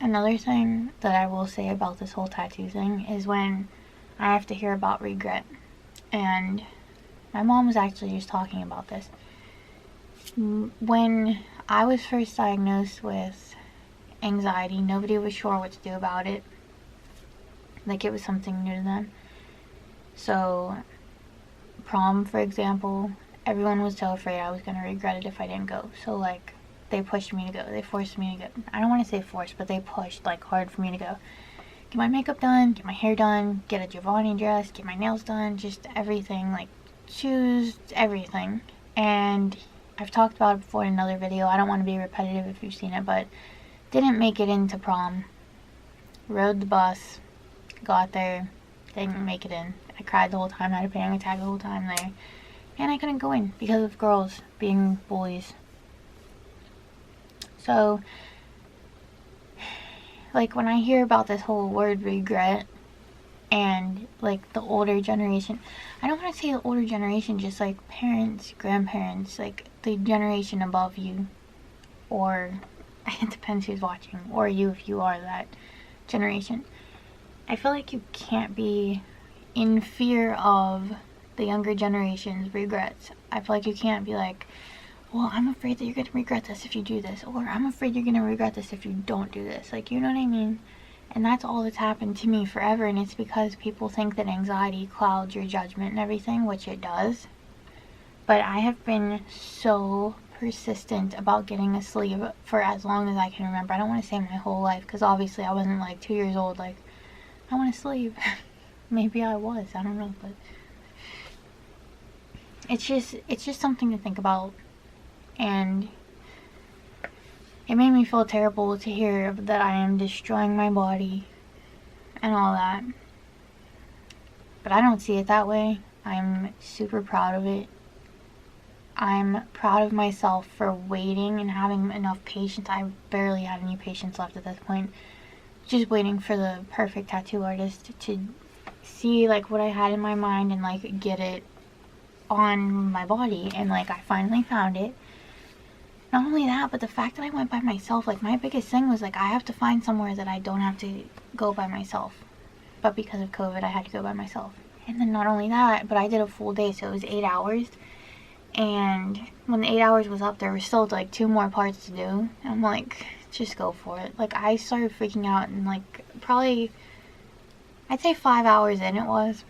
Another thing that I will say about this whole tattoo thing is when I have to hear about regret. And my mom was actually just talking about this. When I was first diagnosed with anxiety, nobody was sure what to do about it. Like, it was something new to them. So, prom, for example, everyone was so afraid I was going to regret it if I didn't go. So, like, they pushed me to go. They forced me to go. I don't want to say forced, but they pushed, like, hard for me to go. Get my makeup done, get my hair done, get a Giovanni dress, get my nails done, just everything, like, shoes, everything. And I've talked about it before in another video. I don't want to be repetitive if you've seen it, but didn't make it into prom. Rode the bus, got there, didn't make it in. I cried the whole time, had a panic attack the whole time there. And I couldn't go in because of girls being bullies. So, like, when I hear about this whole word regret and, like, the older generation, I don't want to say the older generation, just, like, parents, grandparents, like, the generation above you, or it depends who's watching, or you if you are that generation. I feel like you can't be in fear of the younger generation's regrets. I feel like you can't be like, well, I'm afraid that you're going to regret this if you do this, or I'm afraid you're going to regret this if you don't do this. Like, you know what I mean? And that's all that's happened to me forever, and it's because people think that anxiety clouds your judgment and everything, which it does. But I have been so persistent about getting a sleeve for as long as I can remember. I don't want to say my whole life, because obviously I wasn't like 2 years old, like, I want a sleeve. Maybe I was, I don't know, but it's just something to think about. And it made me feel terrible to hear that I am destroying my body and all that. But I don't see it that way. I'm super proud of it. I'm proud of myself for waiting and having enough patience. I barely had any patience left at this point. Just waiting for the perfect tattoo artist to see, like, what I had in my mind and, like, get it on my body. And, like, I finally found it. Not only that, but the fact that I went by myself, like, my biggest thing was, like, I have to find somewhere that I don't have to go by myself. But because of COVID, I had to go by myself. And then not only that, but I did a full day, so it was 8 hours. And when the 8 hours was up, there were still, like, 2 more parts to do. And I'm like, just go for it. Like, I started freaking out, and, like, probably, I'd say 5 hours in it was,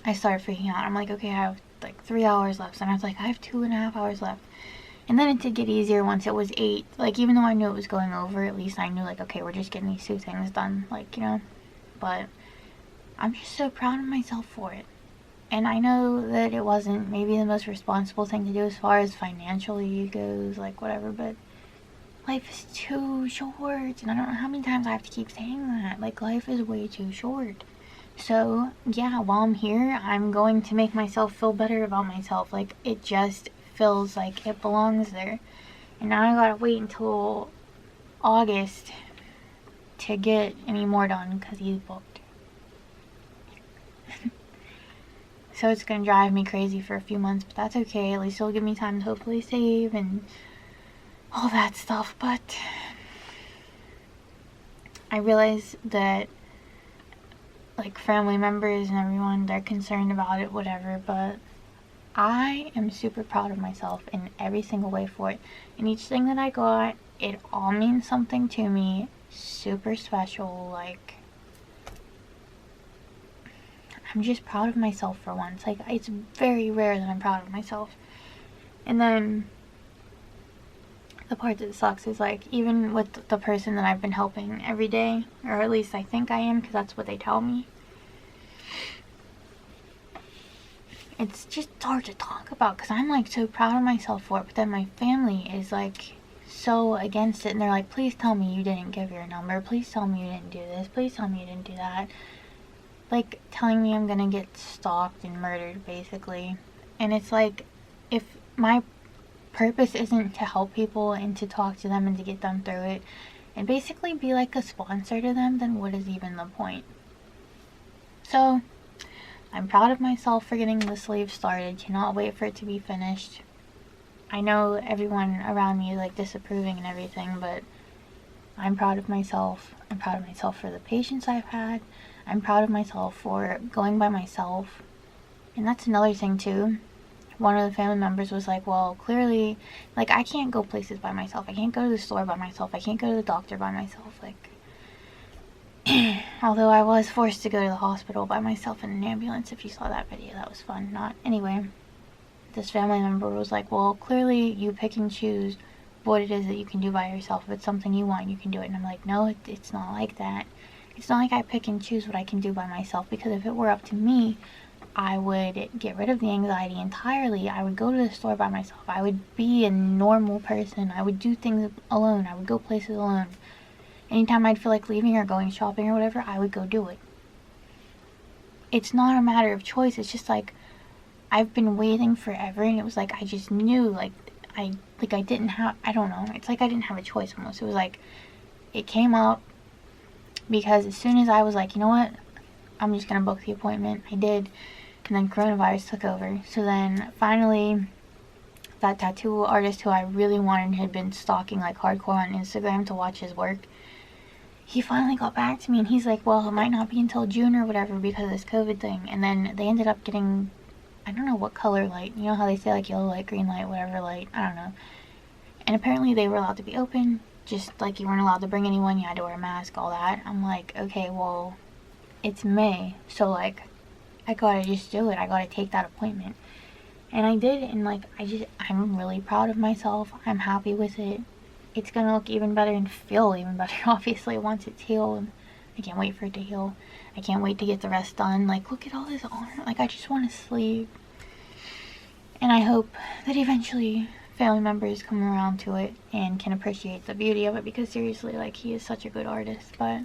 I started freaking out. I'm like, okay, I have, like, 3 hours left. And I was like, I have 2.5 hours left. And then it did get easier once it was 8. Like, even though I knew it was going over, at least I knew, like, okay, we're just getting these 2 things done. Like, you know. But I'm just so proud of myself for it. And I know that it wasn't maybe the most responsible thing to do as far as financially goes, like, whatever. But life is too short. And I don't know how many times I have to keep saying that. Like, life is way too short. So, yeah, while I'm here, I'm going to make myself feel better about myself. Like, it just feels like it belongs there. And now I gotta wait until August to get any more done because he's booked. So it's gonna drive me crazy for a few months, but that's okay. At least it'll give me time to hopefully save and all that stuff. But I realize that, like, family members and everyone, they're concerned about it, whatever, but I am super proud of myself in every single way for it. And each thing that I got, it all means something to me. Super special. Like, I'm just proud of myself for once. Like, it's very rare that I'm proud of myself. And then the part that sucks is, like, even with the person that I've been helping every day, or at least I think I am, because that's what they tell me, it's just hard to talk about because I'm, like, so proud of myself for it. But then my family is, like, so against it. And they're like, please tell me you didn't give your number. Please tell me you didn't do this. Please tell me you didn't do that. Like, telling me I'm gonna get stalked and murdered, basically. And it's like, if my purpose isn't to help people and to talk to them and to get them through it and basically be like a sponsor to them, then what is even the point? So, I'm proud of myself for getting the sleeve started. Cannot wait for it to be finished. I know everyone around me is, like, disapproving and everything, but I'm proud of myself. I'm proud of myself for the patience I've had. I'm proud of myself for going by myself. And that's another thing too. One of the family members was like, well, clearly, like, I can't go places by myself. I can't go to the store by myself. I can't go to the doctor by myself. Like, although I was forced to go to the hospital by myself in an ambulance. If you saw that video, that was fun. Not anyway. This family member was like, well, clearly you pick and choose what it is that you can do by yourself. If it's something you want, you can do it. And I'm like, no, it's not like that. It's not like I pick and choose what I can do by myself, because if it were up to me, I would get rid of the anxiety entirely. I would go to the store by myself. I would be a normal person. I would do things alone. I would go places alone. Anytime I'd feel like leaving or going shopping or whatever, I would go do it. It's not a matter of choice. It's just like, I've been waiting forever, and it was like, I just knew, like, I didn't have, I don't know, it's like I didn't have a choice almost. It was like, it came up, because as soon as I was like, you know what, I'm just gonna book the appointment, I did, and then coronavirus took over. So then, finally, that tattoo artist who I really wanted, had been stalking like hardcore on Instagram to watch his work, he finally got back to me, and he's like, well, it might not be until June or whatever because of this COVID thing. And then they ended up getting, I don't know what color light, you know how they say like yellow light, green light, whatever light, I don't know. And apparently they were allowed to be open, just like you weren't allowed to bring anyone, you had to wear a mask, all that. I'm like, okay, well, it's May, so like, I gotta just do it, I gotta take that appointment. And I did, and like, I'm really proud of myself, I'm happy with it. It's gonna look even better and feel even better, obviously, once it's healed. I can't wait for it to heal. I can't wait to get the rest done. Like, look at all this arm. Like, I just want to sleep. And I hope that eventually family members come around to it and can appreciate the beauty of it, because seriously, like, he is such a good artist. But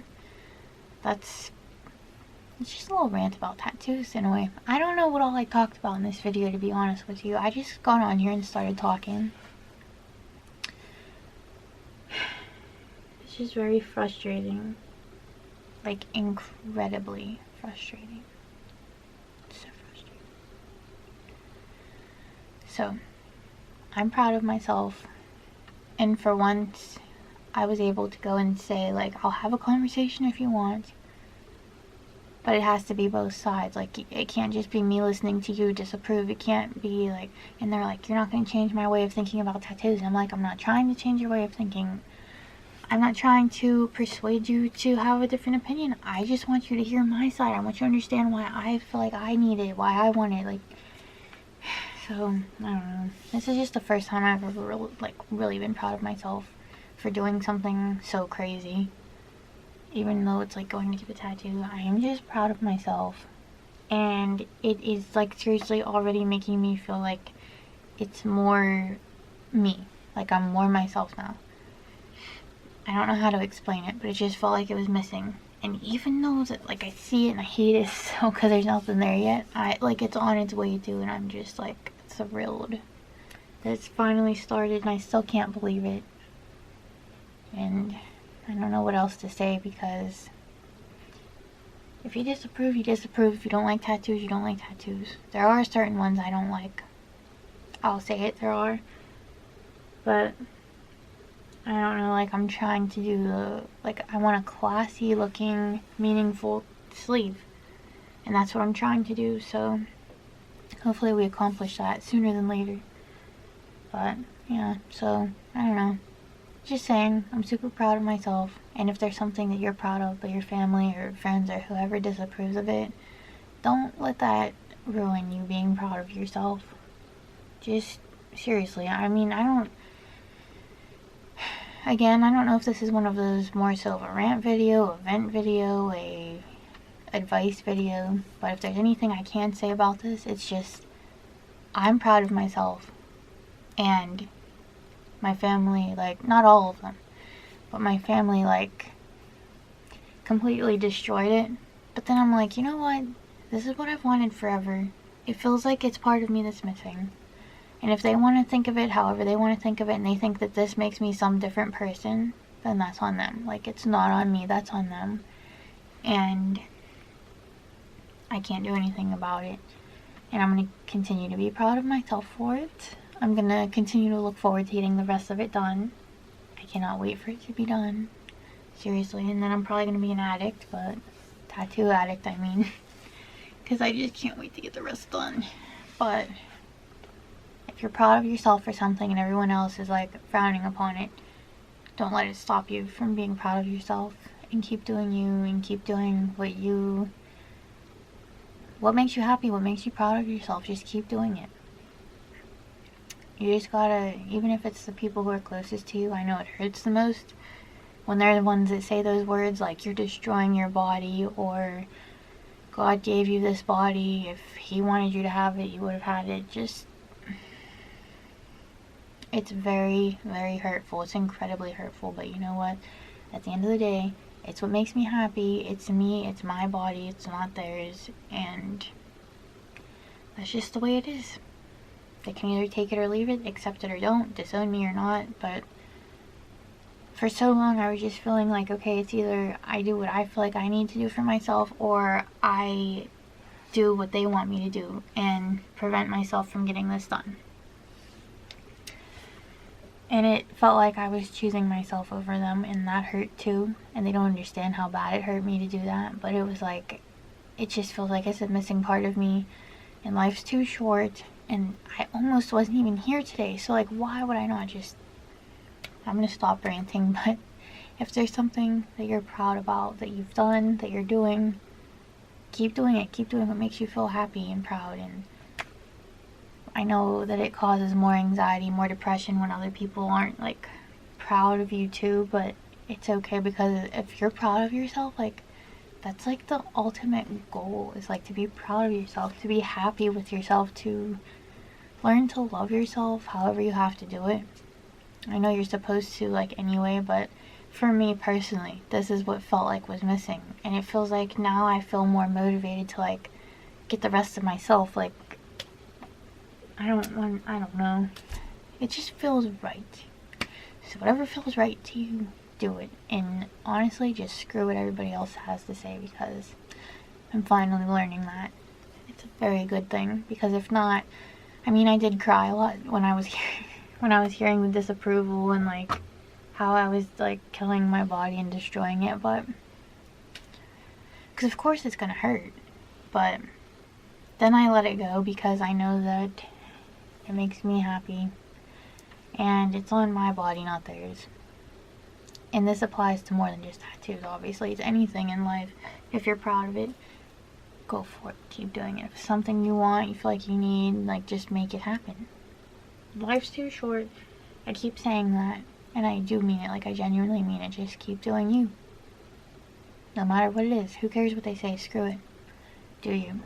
it's just a little rant about tattoos in a way. I don't know what all I talked about in this video, to be honest with you. I just got on here and started talking. It's just very frustrating. Like, incredibly frustrating. So frustrating. So, I'm proud of myself. And for once, I was able to go and say, like, I'll have a conversation if you want. But it has to be both sides. Like, it can't just be me listening to you disapprove. It can't be like, and they're like, you're not going to change my way of thinking about tattoos. And I'm like, I'm not trying to change your way of thinking. I'm not trying to persuade you to have a different opinion. I just want you to hear my side. I want you to understand why I feel like I need it, why I want it. Like, so, I don't know. This is just the first time I've ever really been proud of myself for doing something so crazy. Even though it's like going to get a tattoo, I am just proud of myself. And it is like seriously already making me feel like it's more me. Like, I'm more myself now. I don't know how to explain it, but it just felt like it was missing. And even though that, like, I see it and I hate it so because there's nothing there yet, it's on its way to, and I'm just like thrilled that it's finally started, and I still can't believe it. And I don't know what else to say, because if you disapprove, you disapprove. If you don't like tattoos, you don't like tattoos. There are certain ones I don't like. I'll say it, there are. But I don't know, like, I'm trying to do I want a classy looking, meaningful sleeve. And that's what I'm trying to do, so hopefully we accomplish that sooner than later. But, yeah, so, I don't know. Just saying, I'm super proud of myself. And if there's something that you're proud of, but your family or friends or whoever disapproves of it, don't let that ruin you being proud of yourself. Just, seriously, I mean, Again, I don't know if this is one of those more so of a rant video, a vent video, a advice video, but if there's anything I can say about this, it's just, I'm proud of myself. And my family, like, not all of them, but my family, like, completely destroyed it. But then I'm like, you know what? This is what I've wanted forever. It feels like it's part of me that's missing. And if they want to think of it however they want to think of it, and they think that this makes me some different person, then that's on them. Like, it's not on me, that's on them. And I can't do anything about it. And I'm going to continue to be proud of myself for it. I'm going to continue to look forward to getting the rest of it done. I cannot wait for it to be done. Seriously. And then I'm probably going to be an addict, but tattoo addict, I mean. Because I just can't wait to get the rest done. But if you're proud of yourself for something and everyone else is like frowning upon it, don't let it stop you from being proud of yourself, and keep doing you, and keep doing what makes you happy, what makes you proud of yourself. Just keep doing it. You just gotta, even if it's the people who are closest to you, I know it hurts the most when they're the ones that say those words like you're destroying your body, or God gave you this body, if he wanted you to have it, you would have had it. Just, it's very, very hurtful. It's incredibly hurtful, but you know what? At the end of the day, it's what makes me happy. It's me, it's my body, it's not theirs, and that's just the way it is. They can either take it or leave it, accept it or don't, disown me or not, but for so long I was just feeling like, okay, it's either I do what I feel like I need to do for myself, or I do what they want me to do and prevent myself from getting this done. And it felt like I was choosing myself over them, and that hurt too. And they don't understand how bad it hurt me to do that. But it was like, it just feels like it's a missing part of me. And life's too short. And I almost wasn't even here today. So like, why would I not just... I'm going to stop ranting. But if there's something that you're proud about, that you've done, that you're doing, keep doing it. Keep doing what makes you feel happy and proud. And I know that it causes more anxiety, more depression when other people aren't like proud of you too, but it's okay, because if you're proud of yourself, like that's like the ultimate goal, is like to be proud of yourself, to be happy with yourself, to learn to love yourself however you have to do it. I know you're supposed to like anyway, but for me personally, this is what felt like was missing, and it feels like now I feel more motivated to like get the rest of myself. Like I don't know. It just feels right. So whatever feels right to you, do it. And honestly, just screw what everybody else has to say, because I'm finally learning that. It's a very good thing, because if not, I mean, I did cry a lot when I was hearing the disapproval and like how I was like killing my body and destroying it, but because of course it's gonna hurt, but then I let it go because I know that it makes me happy, and it's on my body, not theirs. And this applies to more than just tattoos, obviously. It's anything in life. If you're proud of it, go for it. Keep doing it. If it's something you want, you feel like you need, like, just make it happen. Life's too short. I keep saying that, and I do mean it. Like, I genuinely mean it. Just keep doing you. No matter what it is. Who cares what they say? Screw it. Do you.